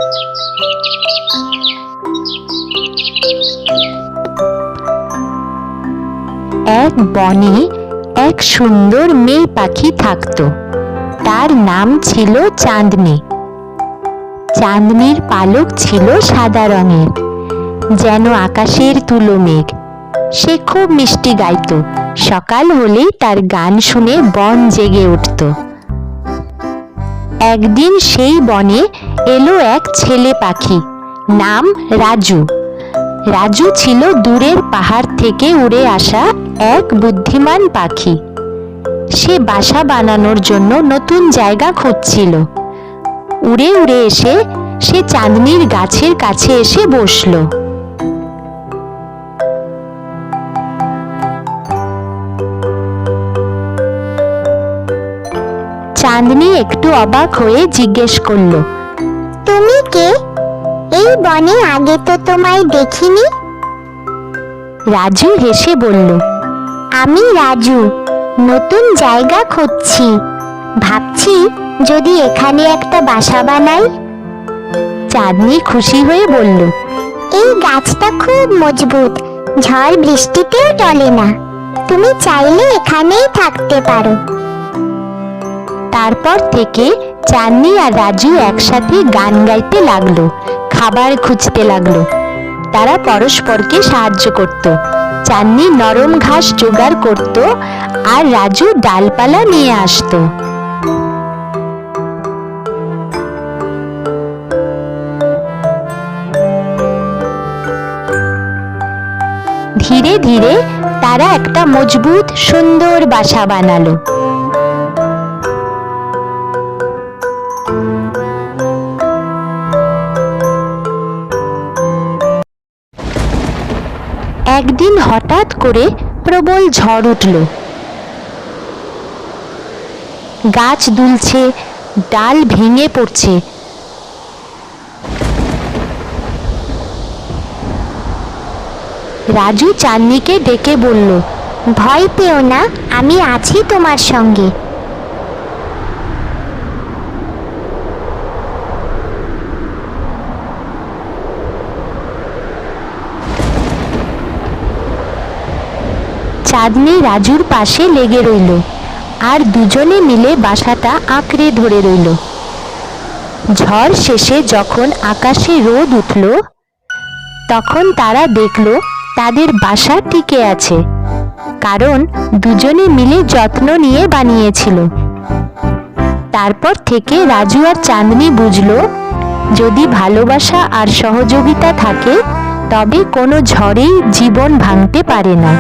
এক বনে এক সুন্দর মেয়ে পাখি থাকত। তার নাম ছিল চাঁদনি। চাঁদনির পালক ছিল সাদা রঙের, যেন আকাশের তুলো মেঘ। সে খুব মিষ্টি গাইত। সকাল হলেই তার গান শুনে বন জেগে উঠত। একদিন সেই বনে এলো এক ছেলে পাখি, নাম রাজু। রাজু ছিল দূরের পাহাড় থেকে উড়ে আসা এক বুদ্ধিমান পাখি। সে বাসা বানানোর জন্য নতুন জায়গা খুঁজছিল। উড়ে উড়ে এসে সে চাঁদনির গাছের কাছে এসে বসল। চাঁদনি একটু অবাক হয়ে জিজ্ঞেস করল, তুমি কে? এই বনে আগে তো তোমায় দেখিনি। রাজু হেসে বলল, আমি রাজু, নতুন জায়গা খুঁজছি। ভাবছি যদি এখানে একটা বাসা বানাই। চাঁদনি খুশি হয়ে বলল, এই গাছটা খুব মজবুত, ঝড় বৃষ্টিতেও টলে না। তুমি চাইলে এখানেই থাকতে পারো। তারপর থেকে চাঁদনি আর রাজু একসাথে গান গাইতে লাগলো, খাবার খুঁজতে লাগলো। তারা পরস্পরকে সাহায্য করত। চাঁদনি নরম ঘাস জোগাড় করত আর রাজু ডালপালা নিয়ে আসতো। ধীরে ধীরে তারা একটা মজবুত সুন্দর বাসা বানালো। একদিন হঠাৎ করে প্রবল ঝড় উঠল। গাছ দুলছে, ডাল ভেঙে পড়ছে। রাজু চাঁদনিকে ডেকে বলল, ভয় পেও না, আমি আছি তোমার সঙ্গে। চাঁদনি রাজুর পাশে লেগে রইল আর দুজনে মিলে বাসাটা আঁকড়ে ধরে রইল। ঝড় শেষে যখন আকাশে রোদ উঠল, তখন তারা দেখল তাদের বাসা টিকে আছে, কারণ দুজনে মিলে যত্ন নিয়ে বানিয়েছিল। তারপর থেকে রাজু আর চাঁদনি বুঝল, যদি ভালোবাসা আর সহযোগিতা থাকে তবে কোনো ঝড়েই জীবন ভাঙতে পারে না।